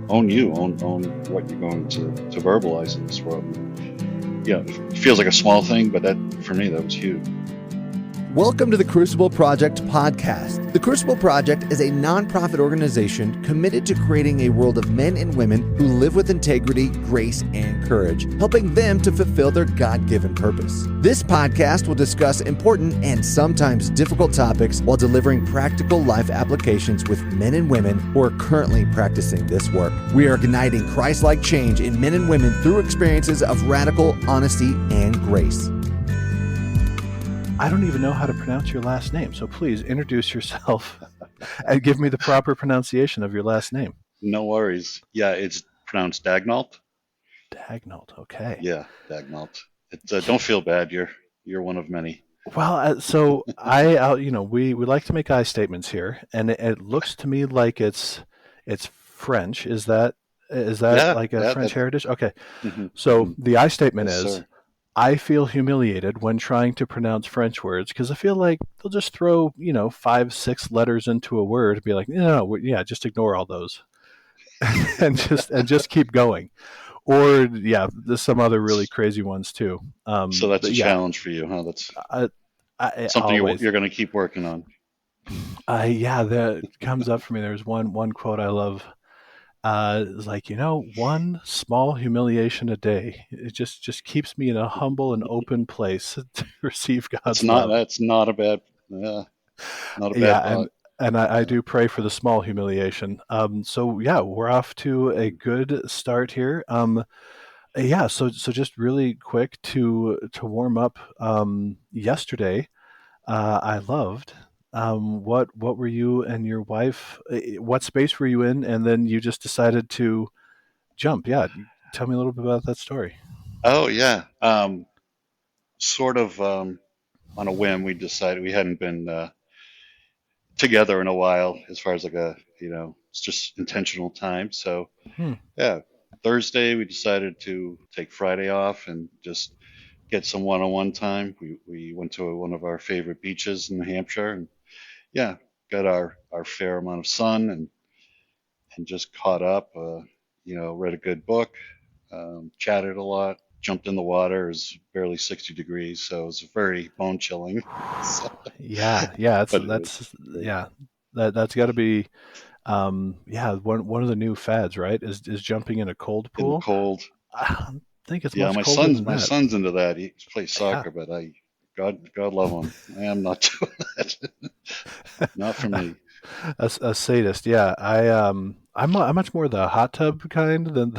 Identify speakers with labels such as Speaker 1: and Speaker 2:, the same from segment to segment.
Speaker 1: own what you're going to verbalize in this world. Yeah, it feels like a small thing, but that for me, that was huge.
Speaker 2: Welcome to the Crucible Project Podcast. The Crucible Project is a nonprofit organization committed to creating a world of men and women who live with integrity, grace, and courage, helping them to fulfill their God-given purpose. This podcast will discuss important and sometimes difficult topics while delivering practical life applications with men and women who are currently practicing this work. We are igniting Christ-like change in men and women through experiences of radical honesty and grace.
Speaker 3: I don't even know how to pronounce your last name, so please introduce yourself and give me the proper pronunciation of your last name.
Speaker 1: No worries. Yeah, it's pronounced Daigneault.
Speaker 3: Daigneault, okay.
Speaker 1: Yeah, Daigneault. Don't feel bad. You're one of many.
Speaker 3: Well, so we like to make I statements here, and it looks to me like it's French. Is that like a French heritage? Okay.
Speaker 1: Mm-hmm.
Speaker 3: So the I statement
Speaker 1: Yes,
Speaker 3: is,
Speaker 1: sir.
Speaker 3: I feel humiliated when trying to pronounce French words because I feel like they'll just throw, 5-6 letters into a word and be like, just ignore all those and just keep going. Or there's some other really crazy ones too.
Speaker 1: So that's a challenge for you, huh? That's something you're going to keep working on.
Speaker 3: That comes up for me. There's one quote I love. It's like, one small humiliation a day. It just keeps me in a humble and open place to receive God's love.
Speaker 1: That's not a bad, not a bad thought.
Speaker 3: And I do pray for the small humiliation. So we're off to a good start here. So just really quick to warm up. Yesterday, I loved. What were you and your wife? What space were you in? And then you just decided to jump. Yeah, tell me a little bit about that story.
Speaker 1: Oh yeah, sort of on a whim. We decided we hadn't been together in a while, as far as it's just intentional time. So yeah, Thursday we decided to take Friday off and just get some one-on-one time. We went to one of our favorite beaches in New Hampshire and got our fair amount of sun and just caught up, read a good book, chatted a lot, jumped in the water. It was barely 60 degrees, so it was very bone chilling.
Speaker 3: That's got to be one of the new fads, right? Is jumping in a cold pool.
Speaker 1: In the cold.
Speaker 3: I think it's much colder than that.
Speaker 1: My son's into that. He plays soccer, but God love him. I am not doing that. Not for me.
Speaker 3: A sadist, yeah. I'm much more the hot tub kind than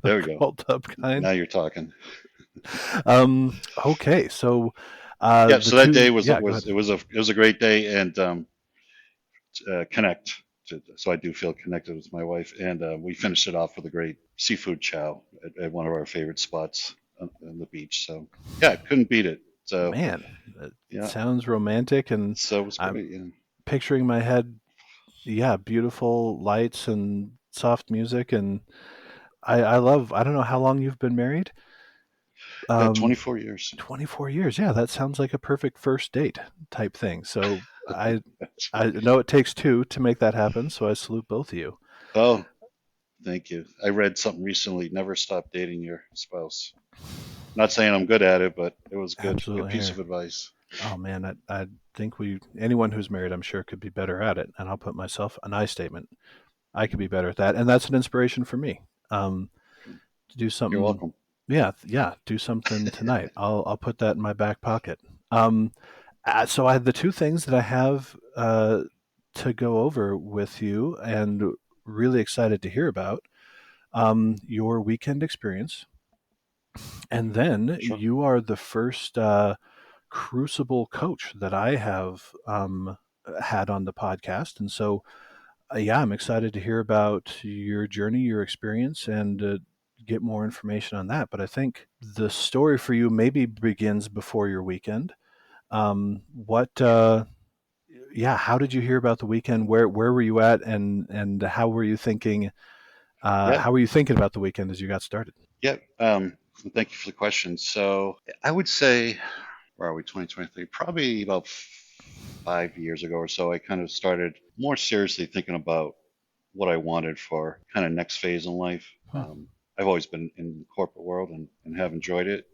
Speaker 3: the cold tub kind.
Speaker 1: Now you're talking.
Speaker 3: Okay, so
Speaker 1: so that day was a great day and connect. So I do feel connected with my wife, and we finished it off with a great seafood chow at one of our favorite spots on the beach. So couldn't beat it. So
Speaker 3: man, it sounds romantic, and
Speaker 1: so it was great.
Speaker 3: I'm picturing in my head, beautiful lights and soft music, and I love. I don't know how long you've been married.
Speaker 1: 24 years.
Speaker 3: 24 years. Yeah, that sounds like a perfect first date type thing. So I know it takes two to make that happen. So I salute both of you.
Speaker 1: Oh, thank you. I read something recently. Never stop dating your spouse. Not saying I'm good at it, but it was good. Good piece of advice.
Speaker 3: Oh man, I think anyone who's married, I'm sure, could be better at it. And I'll put myself an I statement. I could be better at that, and that's an inspiration for me. To do something.
Speaker 1: You're welcome.
Speaker 3: Yeah, do something tonight. I'll put that in my back pocket. So I have the two things that I have to go over with you, and really excited to hear about your weekend experience. And then you are the first Crucible coach that I have had on the podcast, and so I'm excited to hear about your journey, your experience, and get more information on that. But I think the story for you maybe begins before your weekend. How did you hear about the weekend? Where were you at, and how were you thinking? How were you thinking about the weekend as you got started?
Speaker 1: Yeah. Thank you for the question. So I would say, where are we? 2023, probably about 5 years ago or so. I kind of started more seriously thinking about what I wanted for kind of next phase in life.
Speaker 3: Hmm.
Speaker 1: I've always been in the corporate world and have enjoyed it,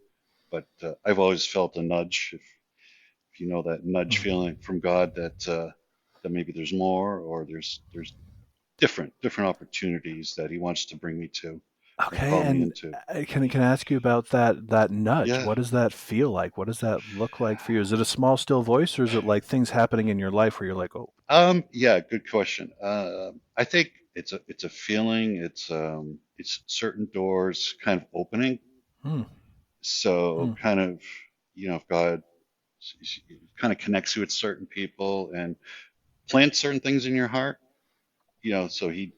Speaker 1: but I've always felt a nudge, if you know that nudge
Speaker 3: Hmm.
Speaker 1: feeling from God that maybe there's more, or there's different opportunities that He wants to bring me to or
Speaker 3: Okay,
Speaker 1: call me
Speaker 3: and
Speaker 1: into.
Speaker 3: can I ask you about that nudge?
Speaker 1: Yeah.
Speaker 3: What does that feel like? What does that look like for you? Is it a small, still voice, or is it like things happening in your life where you're like, oh,
Speaker 1: Yeah, good question. I think it's a feeling. It's certain doors kind of opening.
Speaker 3: hmm,
Speaker 1: So
Speaker 3: hmm,
Speaker 1: kind of, if God kind of connects you with certain people and plants certain things in your heart, so he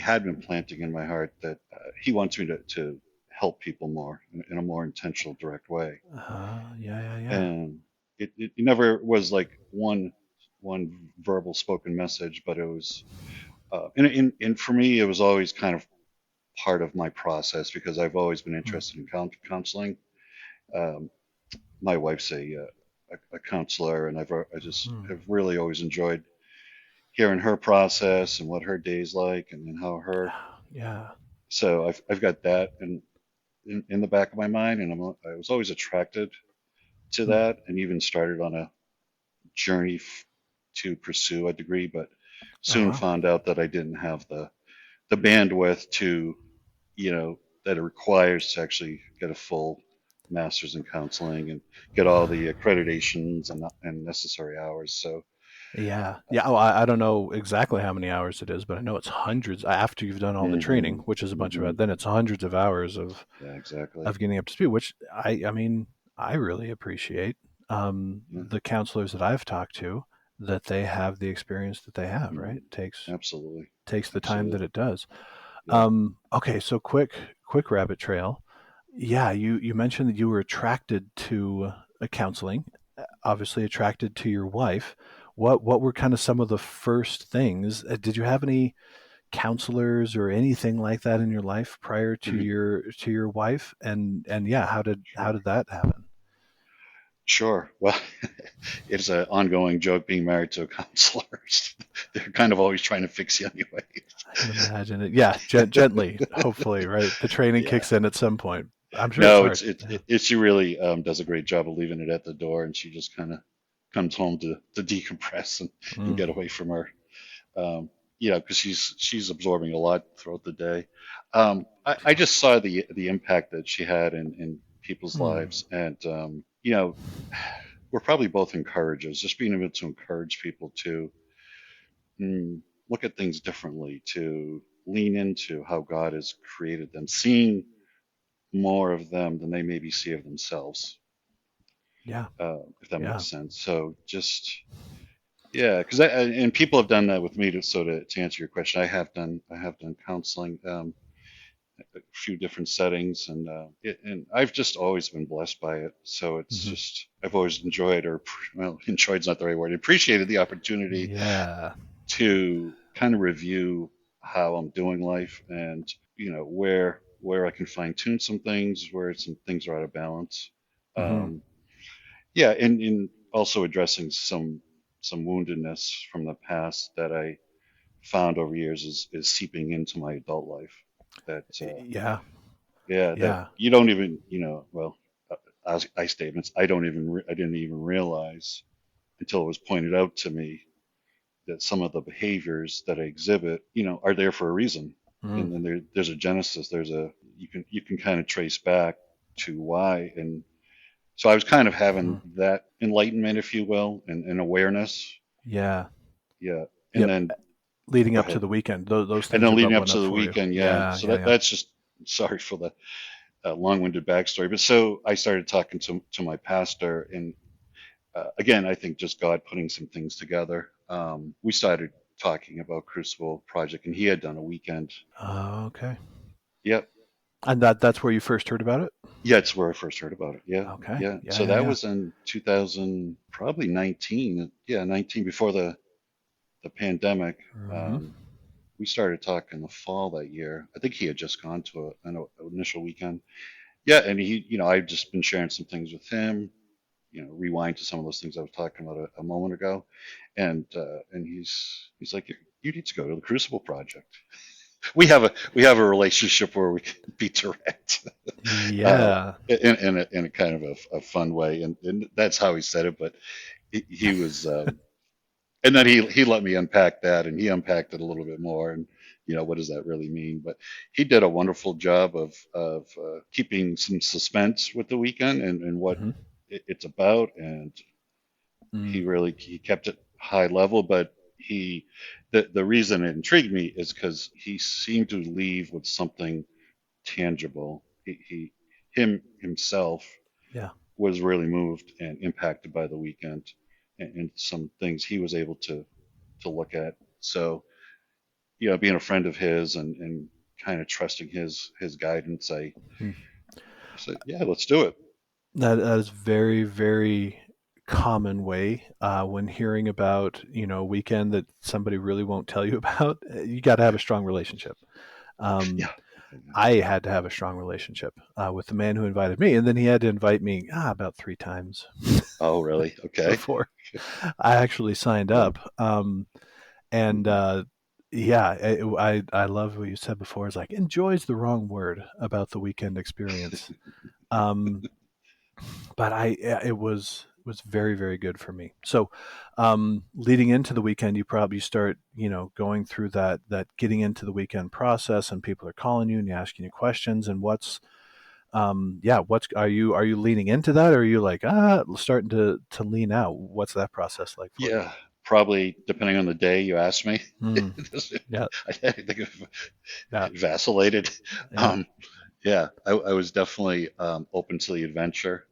Speaker 1: had been planting in my heart that he wants me to help people more in a more intentional, direct way.
Speaker 3: yeah, yeah, yeah.
Speaker 1: And it never was like one verbal spoken message, but it was, and for me, it was always kind of part of my process because I've always been
Speaker 3: Hmm,
Speaker 1: interested in counseling. Um, my wife's a counselor, and I just
Speaker 3: hmm,
Speaker 1: have really always enjoyed hearing her process and what her day's like, and then how her.
Speaker 3: yeah.
Speaker 1: So I've got that in the back of my mind, and I was always attracted to
Speaker 3: Hmm,
Speaker 1: that, and even started on a journey to pursue a degree, but soon
Speaker 3: uh-huh.
Speaker 1: found out that I didn't have the bandwidth to, that it requires to actually get a full master's in counseling and get all the accreditations and necessary hours. So,
Speaker 3: Yeah. Yeah. Oh, I don't know exactly how many hours it is, but I know it's hundreds after you've done all the training,
Speaker 1: hmm
Speaker 3: which is a bunch of
Speaker 1: hmm
Speaker 3: it. Then it's hundreds of hours
Speaker 1: yeah, exactly.
Speaker 3: of getting up to speed, which I mean, I really appreciate
Speaker 1: Yeah,
Speaker 3: the counselors that I've talked to that they have the experience that they have, right?
Speaker 1: hmm
Speaker 3: It
Speaker 1: absolutely.
Speaker 3: takes the time that
Speaker 1: Absolutely.
Speaker 3: it does.
Speaker 1: Yeah.
Speaker 3: Okay, so quick rabbit trail. Yeah, you mentioned that you were attracted to counseling, obviously attracted to your wife. What were kind of some of the first things? Did you have any counselors or anything like that in your life prior
Speaker 1: hmm
Speaker 3: to your wife? And yeah, how
Speaker 1: Sure.
Speaker 3: did that happen?
Speaker 1: Sure. Well, it's an ongoing joke being married to a counselor. They're kind of always trying to fix you anyway.
Speaker 3: I can imagine it. Yeah, gently, hopefully, right? The training
Speaker 1: Yeah.
Speaker 3: kicks in at some point. I'm sure it's
Speaker 1: No,
Speaker 3: hard. Yeah.
Speaker 1: she really does a great job of leaving it at the door, and she just kind of comes home to decompress and
Speaker 3: Mm,
Speaker 1: get away from her. Um, because she's absorbing a lot throughout the day. I just saw the impact that she had in people's
Speaker 3: mm,
Speaker 1: lives, and we're probably both encouragers. Just being able to encourage people to look at things differently, to lean into how God has created them, seeing more of them than they maybe see of themselves,
Speaker 3: yeah,
Speaker 1: if that
Speaker 3: yeah.
Speaker 1: makes sense. So just, yeah, because and people have done that with me. To answer your question, I have done counseling, a few different settings, and I've just always been blessed by it. So it's
Speaker 3: Hmm.
Speaker 1: just I've always enjoyed, or well, enjoyed's not the right word. Appreciated the opportunity
Speaker 3: Yeah.
Speaker 1: to kind of review how I'm doing life, and where I can fine tune some things, where some things are out of balance.
Speaker 3: Hmm.
Speaker 1: Um, yeah, and in also addressing some woundedness from the past that I found over years is seeping into my adult life. That
Speaker 3: Yeah.
Speaker 1: yeah, that
Speaker 3: Yeah.
Speaker 1: you don't even, well, I statements I didn't even realize until it was pointed out to me that some of the behaviors that I exhibit, are there for a reason.
Speaker 3: Mm,
Speaker 1: And then there's a genesis. You can kind of trace back to why. And so I was kind of having
Speaker 3: mhm.
Speaker 1: that enlightenment, if you will, and awareness.
Speaker 3: Yeah.
Speaker 1: Yeah. And
Speaker 3: Yep.
Speaker 1: then
Speaker 3: Leading
Speaker 1: go
Speaker 3: up to
Speaker 1: ahead.
Speaker 3: the weekend, those
Speaker 1: And
Speaker 3: things
Speaker 1: then
Speaker 3: are
Speaker 1: leading up
Speaker 3: bubbling
Speaker 1: to
Speaker 3: up
Speaker 1: the
Speaker 3: for you.
Speaker 1: weekend. Yeah.
Speaker 3: Yeah.
Speaker 1: So
Speaker 3: Yeah. Yeah.
Speaker 1: that's just, sorry for the long-winded backstory. But so I started talking to my pastor, and again, I think just God putting some things together. We started talking about Crucible Project, and he had done a weekend.
Speaker 3: Okay.
Speaker 1: Yep.
Speaker 3: And that's where you first heard about it.
Speaker 1: Yeah, it's where I first heard about it. Yeah.
Speaker 3: Okay.
Speaker 1: Yeah.
Speaker 3: Yeah.
Speaker 1: So
Speaker 3: Yeah.
Speaker 1: that
Speaker 3: Yeah.
Speaker 1: was in 2000, probably 19. Yeah, 19 before the pandemic.
Speaker 3: Hmm.
Speaker 1: Um, we started talking the fall that year. I think he had just gone to an initial weekend. Yeah, and I've just been sharing some things with him. Rewind to some of those things I was talking about a moment ago, and he's like, you need to go to the Crucible Project. We have a relationship where we can be direct,
Speaker 3: Yeah.
Speaker 1: in a kind of a fun way, and that's how he said it. But he was, and then he let me unpack that, and he unpacked it a little bit more, and what does that really mean? But he did a wonderful job of keeping some suspense with the weekend and what
Speaker 3: Hmm.
Speaker 1: it's about, and
Speaker 3: Mm.
Speaker 1: he kept it high level, but the reason it intrigued me is because he seemed to leave with something tangible. Himself
Speaker 3: Yeah.
Speaker 1: was really moved and impacted by the weekend, and some things he was able to look at. So, being a friend of his and kind of trusting his guidance, I
Speaker 3: Mm.
Speaker 1: said, yeah, let's do it.
Speaker 3: That is very, very common way when hearing about a weekend that somebody really won't tell you about. You got to have a strong relationship. Um,
Speaker 1: Yeah.
Speaker 3: I had to have a strong relationship with the man who invited me, and then he had to invite me about 3 times
Speaker 1: Oh, really? Okay.
Speaker 3: before I actually signed
Speaker 1: Yeah.
Speaker 3: up. And yeah, I love what you said before. It's like enjoys the wrong word about the weekend experience. Um, but it was very, very good for me. So leading into the weekend, you probably start going through that getting into the weekend process, and people are calling you and asking you questions. And what's are you leaning into that, or are you like starting to lean out? What's that process like for you?
Speaker 1: Yeah. Probably depending on the day you ask me.
Speaker 3: Mm, yeah,
Speaker 1: I think
Speaker 3: yeah,
Speaker 1: it vacillated.
Speaker 3: yeah.
Speaker 1: Um, yeah, I was definitely open to the adventure.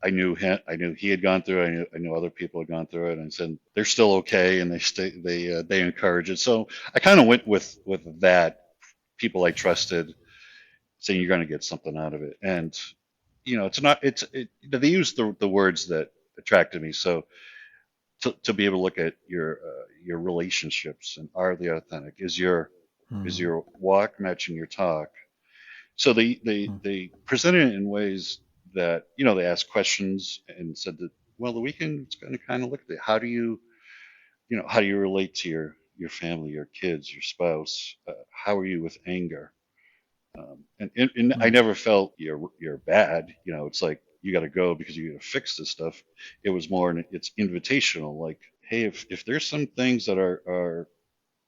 Speaker 1: I knew him. I knew he had gone through it. I knew other people had gone through it, and said they're still okay, and they encourage it. So I kind of went with that. People I trusted, saying you're going to get something out of it, and it's not. They use the words that attracted me. So to be able to look at your relationships, and are they authentic? Is
Speaker 3: Mm,
Speaker 1: your walk matching your talk? So
Speaker 3: mm,
Speaker 1: they presented it in ways that they asked questions and said that, well, the weekend is going to kind of look at it. How do you relate to your family, your kids, your spouse? How are you with anger? And I
Speaker 3: mm,
Speaker 1: never felt you're bad. It's like you got to go because you got to fix this stuff. It was more it's invitational. Like, hey, if there's some things that are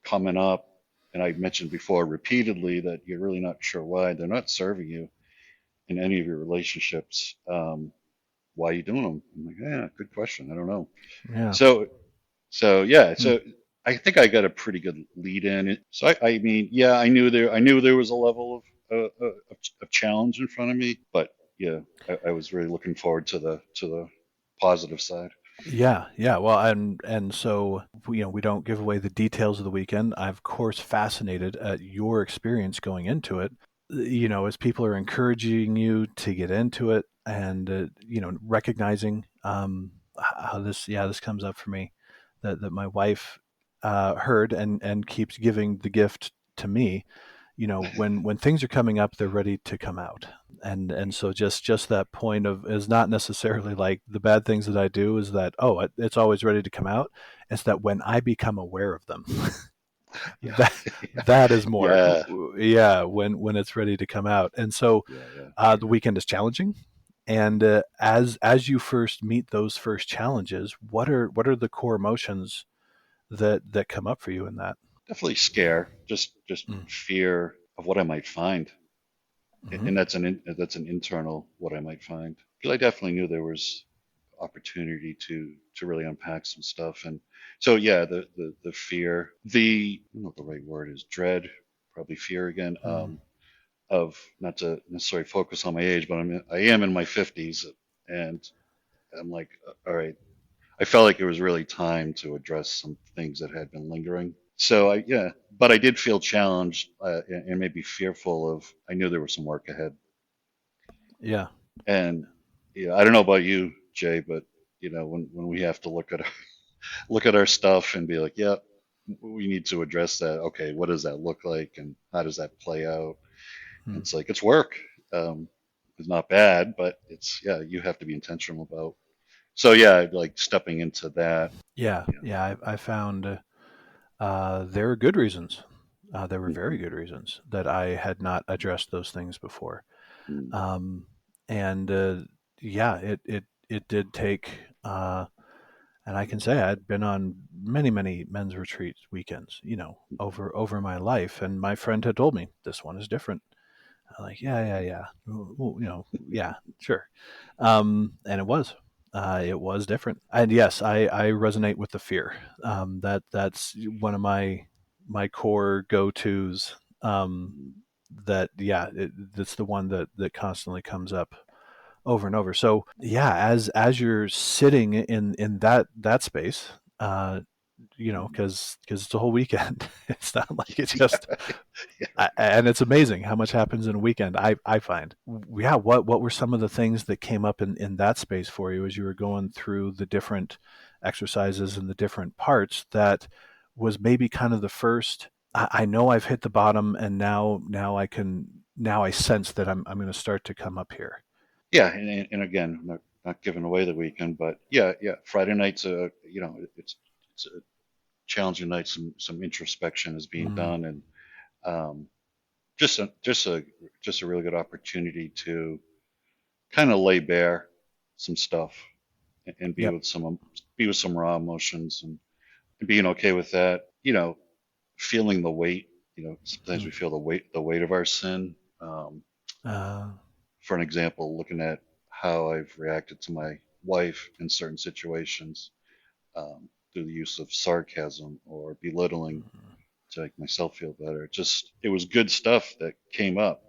Speaker 1: coming up, and I mentioned before repeatedly that you're really not sure why they're not serving you in any of your relationships. Why are you doing them? I'm like, yeah, good question. I don't know.
Speaker 3: yeah.
Speaker 1: So, yeah.
Speaker 3: Mm,
Speaker 1: So I think I got a pretty good lead in. So I mean, yeah, I knew there was a level of challenge in front of me, but yeah, I was really looking forward to the positive side.
Speaker 3: yeah, yeah. Well, and so we don't give away the details of the weekend. I'm of course fascinated at your experience going into it. As people are encouraging you to get into it, and recognizing how this comes up for me, that my wife heard and keeps giving the gift to me. When things are coming up, they're ready to come out. And so just that point of is not necessarily like the bad things that I do is that it's always ready to come out. It's that when I become aware of them,
Speaker 1: Yeah,
Speaker 3: that that is more,
Speaker 1: yeah,
Speaker 3: yeah, when it's ready to come out. And so
Speaker 1: yeah, yeah,
Speaker 3: the
Speaker 1: sure.
Speaker 3: weekend is challenging. And as you first meet those first challenges, what are the core emotions that come up for you in that?
Speaker 1: Definitely scare, just
Speaker 3: Mm.
Speaker 1: fear of what I might find,
Speaker 3: Hmm.
Speaker 1: and that's an internal what I might find. Because I definitely knew there was opportunity to really unpack some stuff, and so yeah, the fear, I don't know what the right word is, dread, probably fear again,
Speaker 3: Mm.
Speaker 1: of not to necessarily focus on my age, but I am in my 50s, and I'm like, all right, I felt like it was really time to address some things that had been lingering. So yeah, but I did feel challenged, and maybe fearful of. I knew there was some work ahead,
Speaker 3: Yeah.
Speaker 1: and yeah, I don't know about you, Jay, but when we have to look at our stuff and be like, yeah, we need to address that. Okay, what does that look like, and how does that play out? And
Speaker 3: Mm.
Speaker 1: it's like it's work. It's not bad, but it's yeah, you have to be intentional about. So yeah, like stepping into that.
Speaker 3: Yeah,
Speaker 1: Yeah,
Speaker 3: yeah. I found. There are good reasons. There were very
Speaker 1: Mhm.
Speaker 3: good reasons that I had not addressed those things before.
Speaker 1: Mm.
Speaker 3: Um, and yeah, it did take, and I can say I'd been on many, many men's retreat weekends, over my life. And my friend had told me this one is different. I'm like, yeah, yeah, yeah. Well, yeah, sure. And it was different. And yes, I resonate with the fear. That's one of my core go tos.
Speaker 1: Mm.
Speaker 3: That yeah, that's the one that constantly comes up over and over. So yeah, as you're sitting in that space, uh,
Speaker 1: Mm.
Speaker 3: because it's a whole weekend. It's not like it's
Speaker 1: Yeah.
Speaker 3: just
Speaker 1: Yeah.
Speaker 3: and it's amazing how much happens in a weekend. I find, yeah. What were some of the things that came up in that space for you as you were going through the different exercises and the different parts? That was maybe kind of the first. I know I've hit the bottom, and now I sense that I'm going to start to come up here.
Speaker 1: Yeah, and again, I'm not giving away the weekend, but yeah, yeah. Friday night's it's a challenging night. Some introspection is being
Speaker 3: Mm,
Speaker 1: done, and um, just a really good opportunity to kind of lay bare some stuff and
Speaker 3: yep.
Speaker 1: be with some raw emotions and being okay with that. Feeling the weight. Sometimes
Speaker 3: Mm,
Speaker 1: we feel the weight of our sin. Um,
Speaker 3: uh,
Speaker 1: for an example, looking at how I've reacted to my wife in certain situations through the use of sarcasm or belittling to make myself feel better. It was good stuff that came up,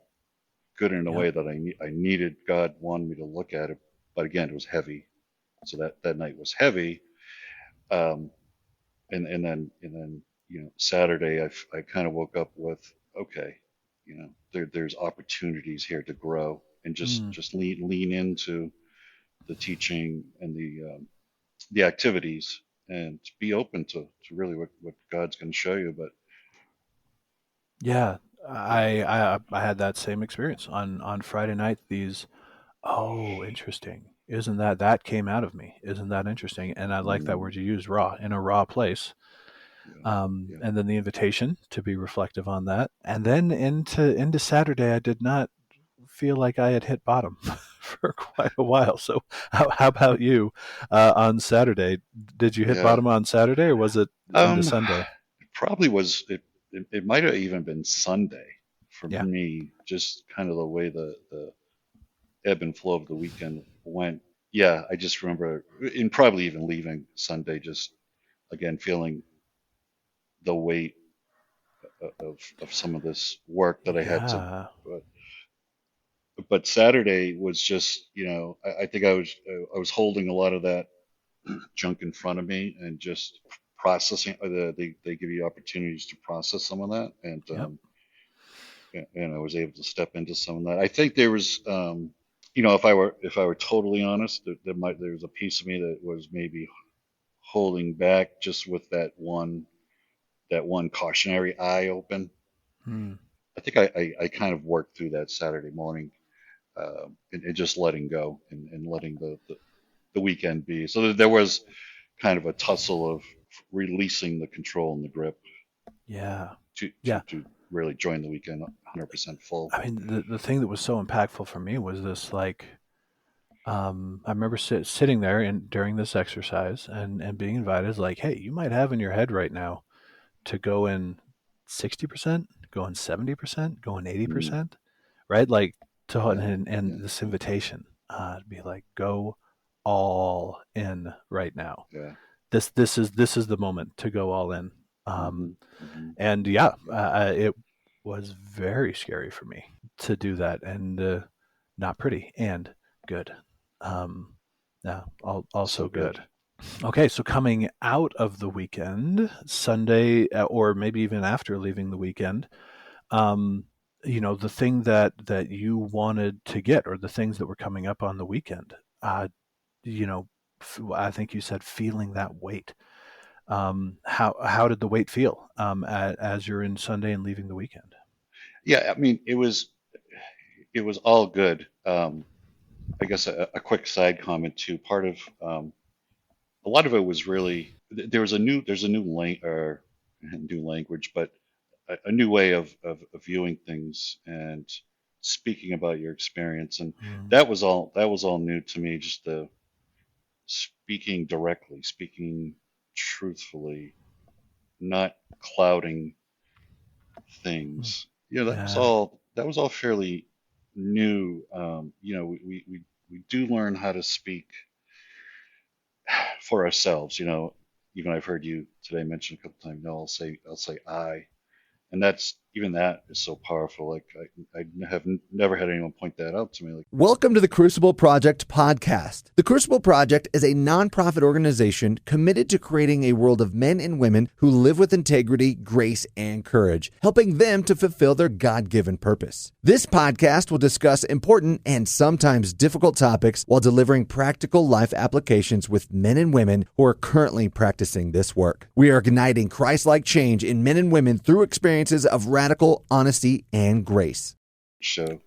Speaker 1: good in a
Speaker 3: yep.
Speaker 1: way that I needed. God wanted me to look at it, but again, it was heavy. So that night was heavy. Um, and then Saturday I kind of woke up with, okay, there's opportunities here to grow and just
Speaker 3: Mm,
Speaker 1: just lean into the teaching and the activities and be open to really what God's going to show you. But
Speaker 3: yeah.
Speaker 1: yeah.
Speaker 3: I had that same experience on Friday night. Oh, interesting. Isn't that came out of me? Isn't that interesting? And I like that
Speaker 1: Mm.
Speaker 3: word you use, raw, in a raw place.
Speaker 1: Yeah, yeah.
Speaker 3: And then the invitation to be reflective on that, and then into Saturday, I did not feel like I had hit bottom for quite a while. So, how about you on Saturday? Did you hit
Speaker 1: Yeah.
Speaker 3: bottom on Saturday, or was it into Sunday?
Speaker 1: It probably was. It might have even been Sunday for
Speaker 3: Yeah,
Speaker 1: me. Just kind of the way the ebb and flow of the weekend went. Yeah, I just remember, and probably even leaving Sunday, just again feeling the weight of some of this work that I had to.
Speaker 3: yeah,
Speaker 1: But Saturday was just, I think I was holding a lot of that junk in front of me and just processing. They give you opportunities to process some of that,
Speaker 3: yep,
Speaker 1: and I was able to step into some of that. I think there was, if I were totally honest, there was a piece of me that was maybe holding back just with that one cautionary eye open.
Speaker 3: hmm,
Speaker 1: I think I kind of worked through that Saturday morning, and just letting go and letting the weekend be. So there was kind of a tussle of releasing the control and the grip
Speaker 3: yeah,
Speaker 1: to to
Speaker 3: yeah.
Speaker 1: to really join the weekend 100% full.
Speaker 3: I mean, the thing that was so impactful for me was this, like, I remember sitting there and during this exercise and being invited, like, hey, you might have in your head right now to go in 60%, go in 70%, go in
Speaker 1: Mm.
Speaker 3: 80%, right? Like,
Speaker 1: Yeah,
Speaker 3: and
Speaker 1: yeah,
Speaker 3: this invitation to be like, go all in right now.
Speaker 1: yeah.
Speaker 3: This is the moment to go all in.
Speaker 1: Hmm. Hmm.
Speaker 3: And yeah, it was very scary for me to do that, and not pretty and good. Um, yeah,
Speaker 1: So
Speaker 3: also
Speaker 1: good.
Speaker 3: good. Okay, so coming out of the weekend, Sunday, or maybe even after leaving the weekend, um, the thing that you wanted to get, or the things that were coming up on the weekend, you know, I think you said feeling that weight. How did the weight feel as you're in Sunday and leaving the weekend?
Speaker 1: Yeah, I mean, it was all good. I guess a quick side comment too. A lot of it was really there's a new lane, or new language, but a new way of viewing things and speaking about your experience. And
Speaker 3: Mm.
Speaker 1: that was all new to me. Just the speaking directly, speaking truthfully, not clouding
Speaker 3: Mm.
Speaker 1: things.
Speaker 3: Yeah.
Speaker 1: That was all fairly new. We do learn how to speak for ourselves. Even I've heard you today mention a couple times. I'll say I, and that is so powerful. Like I have never had anyone point that out to me. Like,
Speaker 2: Welcome to the Crucible Project Podcast. The Crucible Project is a nonprofit organization committed to creating a world of men and women who live with integrity, grace, and courage, helping them to fulfill their God-given purpose. This podcast will discuss important and sometimes difficult topics while delivering practical life applications with men and women who are currently practicing this work. We are igniting Christ-like change in men and women through experiences of radical honesty and grace.
Speaker 1: so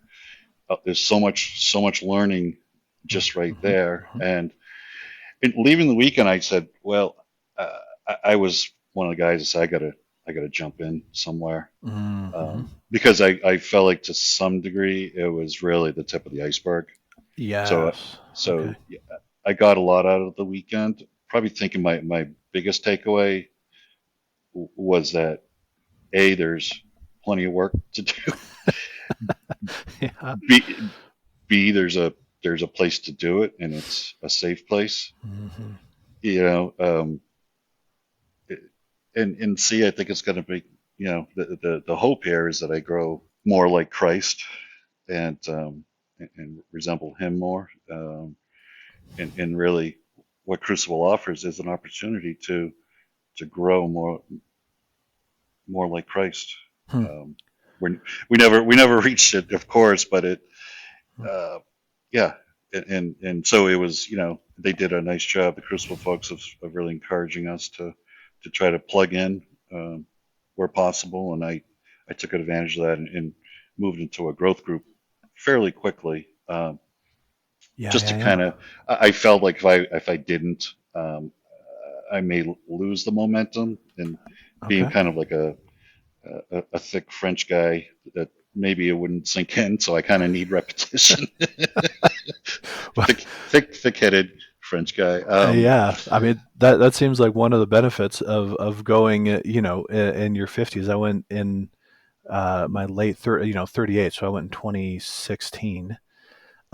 Speaker 1: there's so much learning just right there.
Speaker 3: Mm-hmm.
Speaker 1: And leaving the weekend, I said, well, I was one of the guys that said, I gotta jump in somewhere.
Speaker 3: Mm-hmm.
Speaker 1: Because I felt like to some degree it was really the tip of the iceberg.
Speaker 3: Yes.
Speaker 1: So
Speaker 3: Okay.
Speaker 1: yeah, I got a lot out of the weekend. Probably thinking my biggest takeaway was that there's plenty of work to do.
Speaker 3: Yeah.
Speaker 1: B, there's a place to do it, and it's a safe place.
Speaker 3: Mm-hmm.
Speaker 1: You know, and C, I think it's going to be, the hope here is that I grow more like Christ and resemble Him more. And really, what Crucible offers is an opportunity to grow more like Christ.
Speaker 3: Hmm.
Speaker 1: We never reached it, of course, but uh, yeah. And so it was, they did a nice job, the Crucible folks, of really encouraging us to try to plug in where possible. And I took advantage of that and moved into a growth group fairly quickly.
Speaker 3: Yeah.
Speaker 1: Just to
Speaker 3: Yeah.
Speaker 1: kind of, I felt like if I didn't, I may lose the momentum, and being
Speaker 3: Okay.
Speaker 1: kind of like a thick French guy, that maybe it wouldn't sink in. So I kind of need repetition. Thick-headed French guy.
Speaker 3: Yeah, I mean that seems like one of the benefits of going, in your 50s. I went in my late 38, so I went in 2016.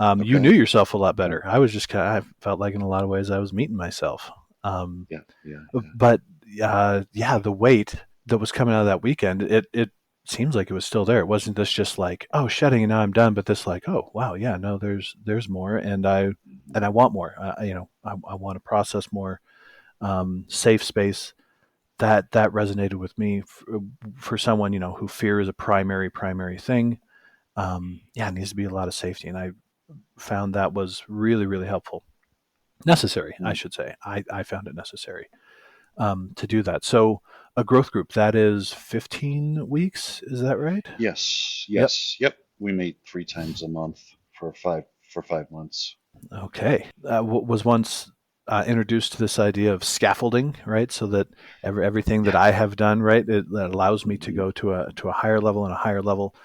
Speaker 3: You
Speaker 1: Okay.
Speaker 3: knew yourself a lot
Speaker 1: Yeah.
Speaker 3: better. I was just I felt like in a lot of ways I was meeting myself. Um,
Speaker 1: Yeah. Yeah.
Speaker 3: but yeah, the weight that was coming out of that weekend, it seems like it was still there. It wasn't this just like, oh, shedding and now I'm done, but this like, oh wow, yeah, no, there's more, and I want more. I want to process more. Safe space, that resonated with me for someone who fear is a primary thing. Yeah, it needs to be a lot of safety, and I found that was really really helpful, necessary, I
Speaker 1: Mm.
Speaker 3: should say. I found it necessary to do that. So a growth group, that is 15 weeks, is that right?
Speaker 1: Yes.
Speaker 3: Yep.
Speaker 1: Yes. Yep. We meet 3 times a month for 5 months.
Speaker 3: Okay. Was once introduced to this idea of scaffolding, right? So that everything that
Speaker 1: Yeah.
Speaker 3: I have done, right, that allows me to
Speaker 1: Mhm.
Speaker 3: go to a higher level and a higher level.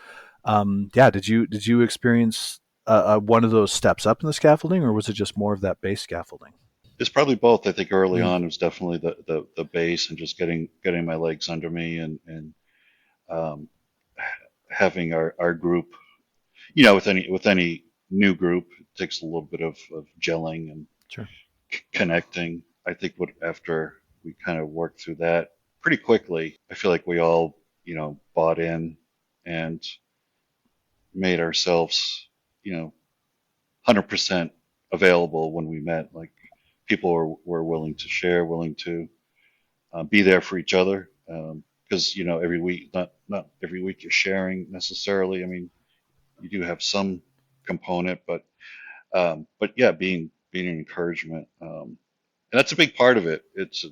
Speaker 3: Yeah. Did you experience one of those steps up in the scaffolding, or was it just more of that base scaffolding?
Speaker 1: It's probably both. I think early
Speaker 3: Mm.
Speaker 1: on it was definitely the base, and just getting my legs under me, and um, having our group. With any new group, it takes a little bit of gelling and
Speaker 3: Sure.
Speaker 1: connecting. I think after we kind of worked through that pretty quickly, I feel like we all bought in and made ourselves 100% available when we met. Like, people were willing to share, willing to be there for each other. Because every week, not every week you're sharing necessarily. I mean, you do have some component, but yeah, being an encouragement, and that's a big part of it. It's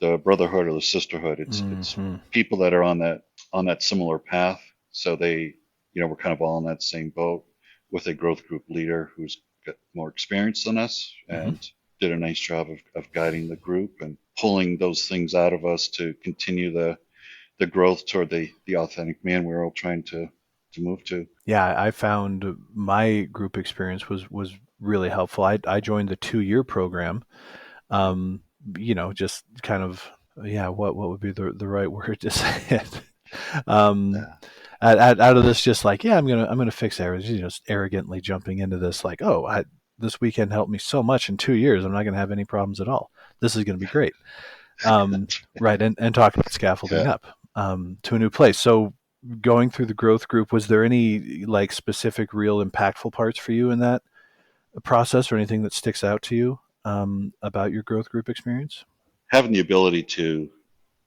Speaker 1: the brotherhood or the sisterhood. It's
Speaker 3: Hmm.
Speaker 1: people that are on that similar path. So we're kind of all in that same boat, with a growth group leader who's got more experience than us
Speaker 3: Hmm.
Speaker 1: and did a nice job of guiding the group. And pulling those things out of us to continue the growth toward the authentic man we're all trying to move to.
Speaker 3: Yeah, I found my group experience was really helpful. I joined the 2-year program. Um, just kind of, yeah, what would be the right word to say it? Um,
Speaker 1: Yeah.
Speaker 3: out of this, just like, yeah, I'm gonna fix errors. Just arrogantly jumping into this, like, oh, this weekend helped me so much in 2 years. I'm not gonna have any problems at all. This is gonna be great. Right, and talk about scaffolding
Speaker 1: Yeah.
Speaker 3: up to a new place. So going through the growth group, was there any like specific, real impactful parts for you in that process, or anything that sticks out to you about your growth group experience?
Speaker 1: Having the ability to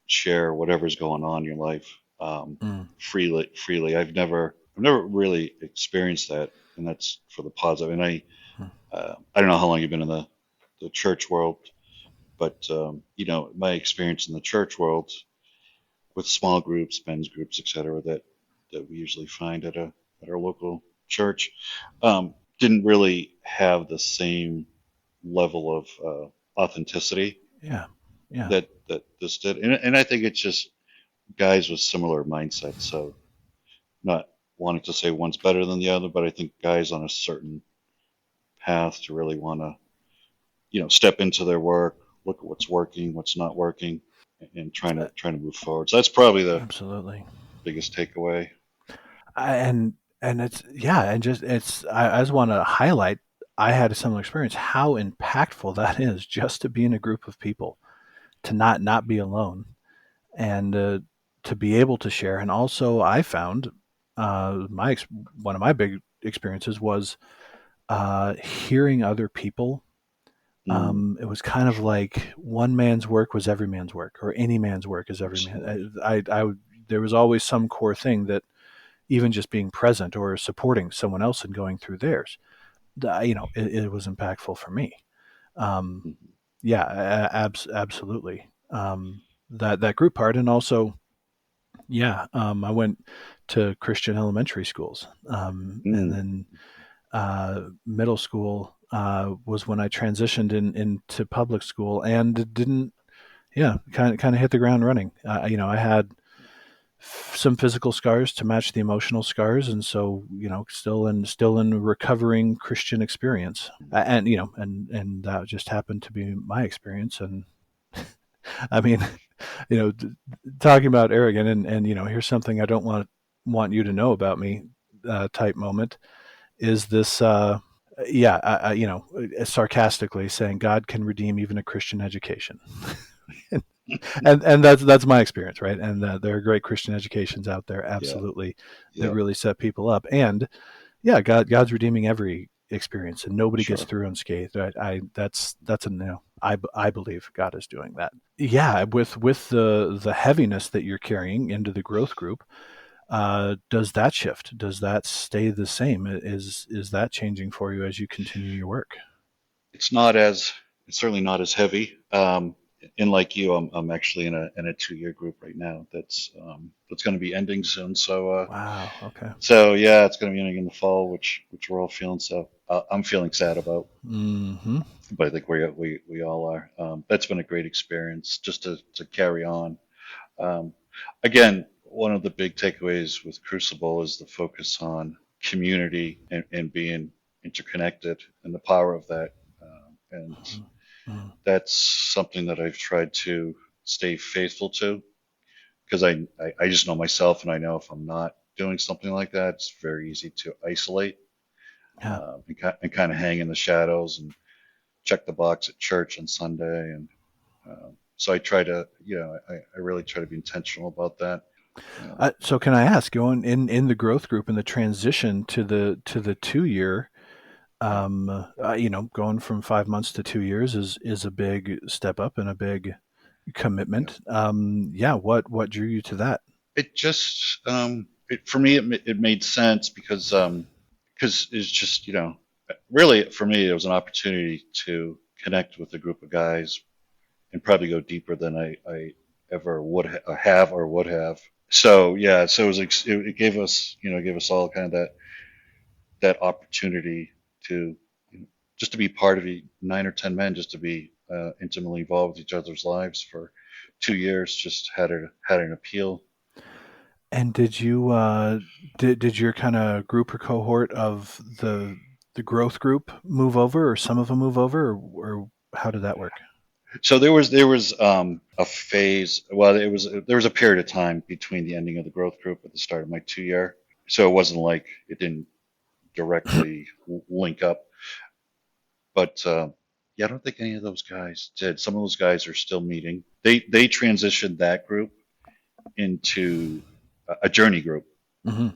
Speaker 1: share whatever's going on in your life
Speaker 3: Mm.
Speaker 1: freely. I've never really experienced that, and that's for the positive. And I don't know how long you've been in the church world, but my experience in the church world with small groups, men's groups, etc., that we usually find at our local church, didn't really have the same level of authenticity
Speaker 3: Yeah, yeah,
Speaker 1: that this did, and I think it's just guys with similar mindsets. So not wanting to say one's better than the other, but I think guys on a certain path to really want to step into their work, look at what's working, what's not working, and trying to move forward. So that's probably the
Speaker 3: absolutely.
Speaker 1: biggest takeaway.
Speaker 3: And it's, yeah, and just I just want to highlight. I had a similar experience. How impactful that is, just to be in a group of people, to not be alone, and to be able to share. And also, I found one of my big experiences was hearing other people.
Speaker 1: Mm,
Speaker 3: It was kind of like one man's work was every man's work, or any man's work is every
Speaker 1: absolutely.
Speaker 3: man. There was always some core thing that, even just being present or supporting someone else and going through theirs, it was impactful for me. Um,
Speaker 1: Mhm.
Speaker 3: yeah, absolutely. That group part, and also, yeah, I went to Christian elementary schools, and
Speaker 1: Mm,
Speaker 3: then middle school was when I transitioned into public school, and didn't, yeah, kind of hit the ground running. I had some physical scars to match the emotional scars, and so, still in recovering Christian experience, and that just happened to be my experience. And I mean, you know, talking about arrogant, and here's something I don't want you to know about me, type moment, is this. Yeah, sarcastically saying God can redeem even a Christian education. And that's my experience, right? And there are great Christian educations out there,
Speaker 1: yeah,
Speaker 3: absolutely, that
Speaker 1: yeah,
Speaker 3: really set people up. And yeah, God's redeeming every experience, and nobody gets
Speaker 1: sure.
Speaker 3: through unscathed. That's a no. I believe God is doing that. Yeah, with the heaviness that you're carrying into the growth group, does that shift? Does that stay the same? Is that changing for you as you continue your work?
Speaker 1: It's not as it's certainly not as heavy. And like you, I'm actually in a 2 year group right now that's going to be ending soon.
Speaker 3: Wow. Okay.
Speaker 1: So yeah, it's going to be ending in the fall, which we're all feeling. So I'm feeling sad about,
Speaker 3: Hmm.
Speaker 1: but I think we all are. That's been a great experience just to carry on. Um, Again, one of the big takeaways with Crucible is the focus on community and being interconnected and the power of that. And
Speaker 3: Hmm.
Speaker 1: that's something that I've tried to stay faithful to because I just know myself, and I know if I'm not doing something like that, it's very easy to isolate
Speaker 3: Yeah.
Speaker 1: and kind of hang in the shadows and check the box at church on Sunday. And so I try to, I really try to be intentional about that.
Speaker 3: So can I ask, going in the growth group and the transition to the 2 year,
Speaker 1: Yeah,
Speaker 3: going from 5 months to 2 years is a big step up and a big
Speaker 1: yeah.
Speaker 3: commitment. Yeah, what drew you to that?
Speaker 1: It just, for me, it made sense because it's just, really for me, it was an opportunity to connect with a group of guys and probably go deeper than I ever would have or would have. So yeah, so it was it gave us gave us all kind of that opportunity to just to be part of 9 or 10 men, just to be intimately involved with each other's lives for 2 years. Just had an appeal.
Speaker 3: And did you did your kind of group or cohort of the growth group move over, or some of them move over, or how did that work?
Speaker 1: So there was a phase. Well, there was a period of time between the ending of the growth group at the start of my 2 year. So it wasn't like it didn't directly link up. But yeah, I don't think any of those guys did. Some of those guys are still meeting. They transitioned that group into a journey group.
Speaker 3: Mm-hmm.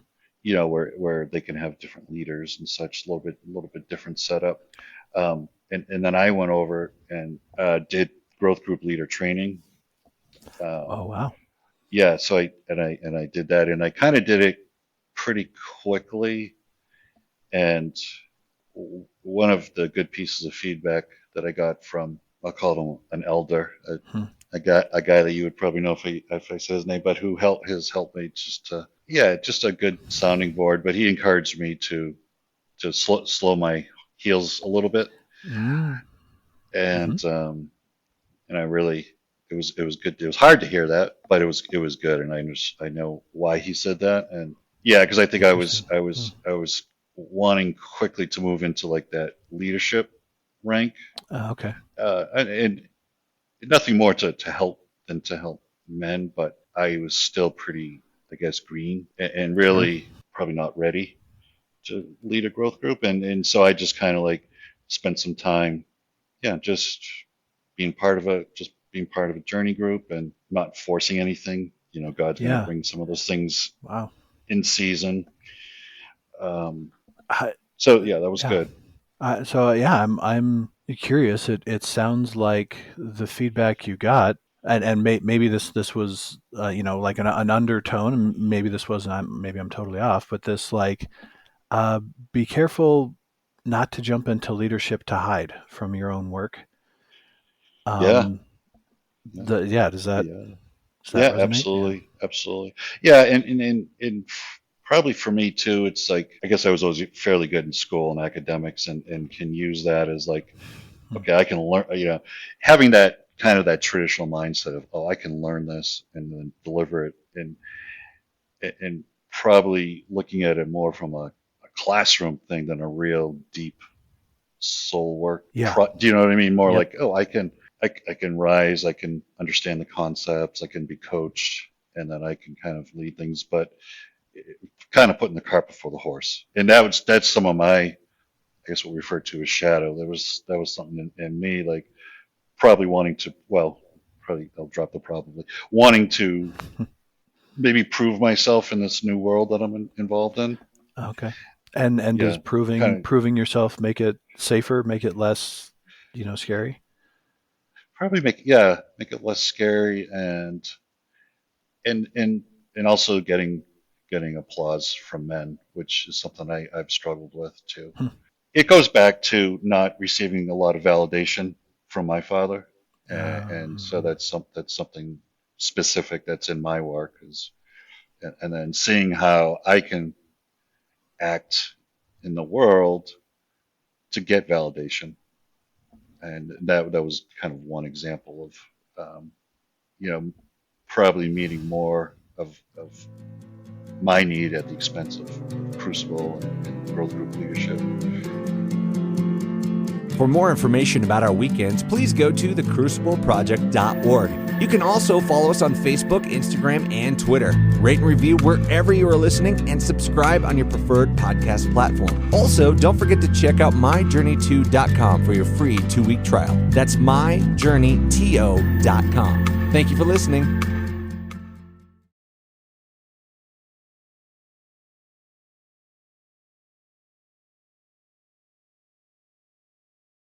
Speaker 1: You know, where they can have different leaders and such, a little bit different setup. And then I went over and did growth group leader training.
Speaker 3: Oh wow!
Speaker 1: Yeah, so I did that, and I kind of did it pretty quickly. And one of the good pieces of feedback that I got from, I'll call him an elder, a guy that you would probably know if I say his name, but who has helped me just a good sounding board. But he encouraged me to slow my heels a little bit.
Speaker 3: Mm.
Speaker 1: And and I really, it was good. It was hard to hear that, but it was good, and I know why he said that. And yeah, because I think I was wanting quickly to move into like that leadership rank.
Speaker 3: Okay.
Speaker 1: And nothing more to help than to help men, but I was still pretty, I guess, green and really probably not ready to lead a growth group. And so I just kind of like spent some time, just being part of a journey group and not forcing anything. You know, God's going to bring some of those things in season. So yeah, that was good.
Speaker 3: I'm curious. It sounds like the feedback you got, and maybe this was like an undertone, and maybe this wasn't. Maybe I'm totally off, but this like, be careful not to jump into leadership to hide from your own work. Does that resonate?
Speaker 1: Absolutely. Yeah, and probably for me too, it's like, I guess I was always fairly good in school and academics and can use that as like, okay, I can learn, having that kind of that traditional mindset of, oh, I can learn this and then deliver it, and probably looking at it more from a classroom thing than a real deep soul work.
Speaker 3: Yeah.
Speaker 1: Do you know what I mean? More like, oh, I can rise, I can understand the concepts, I can be coached, and then I can kind of lead things, but kind of putting the cart before the horse. And that's some of my, I guess what we refer to as shadow. That was something in me, like probably wanting to, probably I'll drop the probably, wanting to maybe prove myself in this new world that I'm involved in.
Speaker 3: Okay. And does proving yourself make it safer, make it less, scary?
Speaker 1: Probably make it less scary, and also getting applause from men, which is something I've struggled with too. It goes back to not receiving a lot of validation from my father, and so that's something specific that's in my work, and then seeing how I can act in the world to get validation. And that was kind of one example of, probably meeting more of my need at the expense of Crucible and growth group leadership.
Speaker 2: For more information about our weekends, please go to thecrucibleproject.org. You can also follow us on Facebook, Instagram, and Twitter. Rate and review wherever you are listening, and subscribe on your preferred podcast platform. Also, don't forget to check out myjourney2.com for your free 2-week trial. That's myjourneyto.com. Thank you for listening.